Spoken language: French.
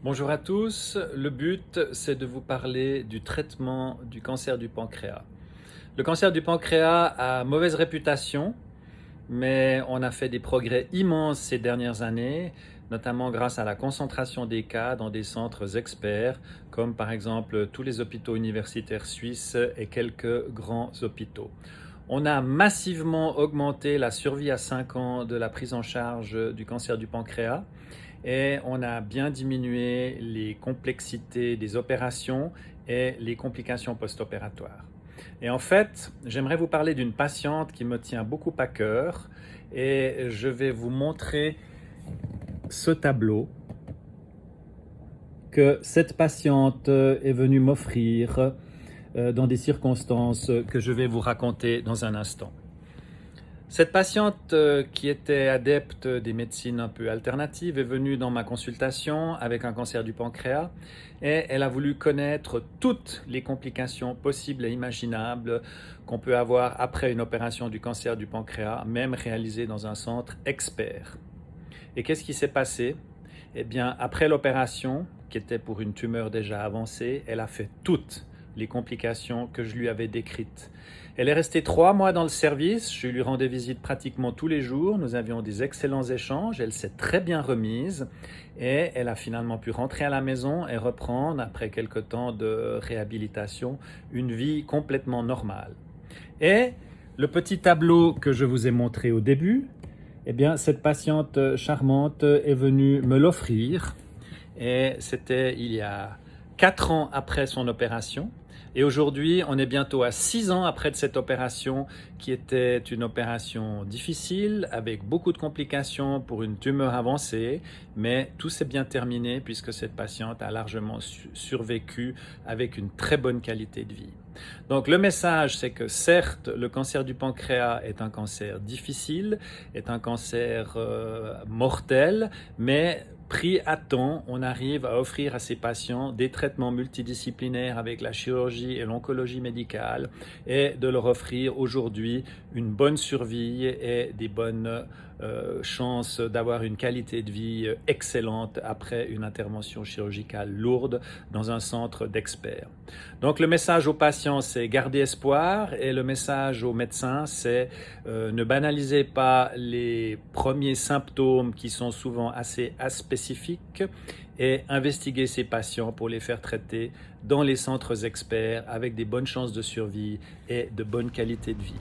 Bonjour à tous, le but c'est de vous parler du traitement du cancer du pancréas. Le cancer du pancréas a mauvaise réputation, mais on a fait des progrès immenses ces dernières années, notamment grâce à la concentration des cas dans des centres experts, comme par exemple tous les hôpitaux universitaires suisses et quelques grands hôpitaux. On a massivement augmenté la survie à 5 ans de la prise en charge du cancer du pancréas et on a bien diminué les complexités des opérations et les complications post-opératoires. Et en fait, j'aimerais vous parler d'une patiente qui me tient beaucoup à cœur et je vais vous montrer ce tableau que cette patiente est venue m'offrir dans des circonstances que je vais vous raconter dans un instant. Cette patiente qui était adepte des médecines un peu alternatives est venue dans ma consultation avec un cancer du pancréas et elle a voulu connaître toutes les complications possibles et imaginables qu'on peut avoir après une opération du cancer du pancréas, même réalisée dans un centre expert. Et qu'est-ce qui s'est passé? Eh bien, après l'opération, qui était pour une tumeur déjà avancée, elle a fait toutes les complications que je lui avais décrites. Elle est restée 3 mois dans le service, je lui rendais visite pratiquement tous les jours, nous avions des excellents échanges, elle s'est très bien remise et elle a finalement pu rentrer à la maison et reprendre, après quelque temps de réhabilitation, une vie complètement normale. Et le petit tableau que je vous ai montré au début, eh bien, cette patiente charmante est venue me l'offrir et c'était il y a 4 ans après son opération. Et aujourd'hui, on est bientôt à 6 ans après de cette opération qui était une opération difficile avec beaucoup de complications pour une tumeur avancée, mais tout s'est bien terminé puisque cette patiente a largement survécu avec une très bonne qualité de vie. Donc le message, c'est que certes, le cancer du pancréas est un cancer difficile, est un cancer mortel, mais pris à temps, on arrive à offrir à ces patients des traitements multidisciplinaires avec la chirurgie et l'oncologie médicale et de leur offrir aujourd'hui une bonne survie et des bonnes chances d'avoir une qualité de vie excellente après une intervention chirurgicale lourde dans un centre d'experts. Donc le message aux patients, c'est garder espoir et le message aux médecins, c'est ne banalisez pas les premiers symptômes qui sont souvent assez spécifiques et investiguer ces patients pour les faire traiter dans les centres experts avec des bonnes chances de survie et de bonne qualité de vie.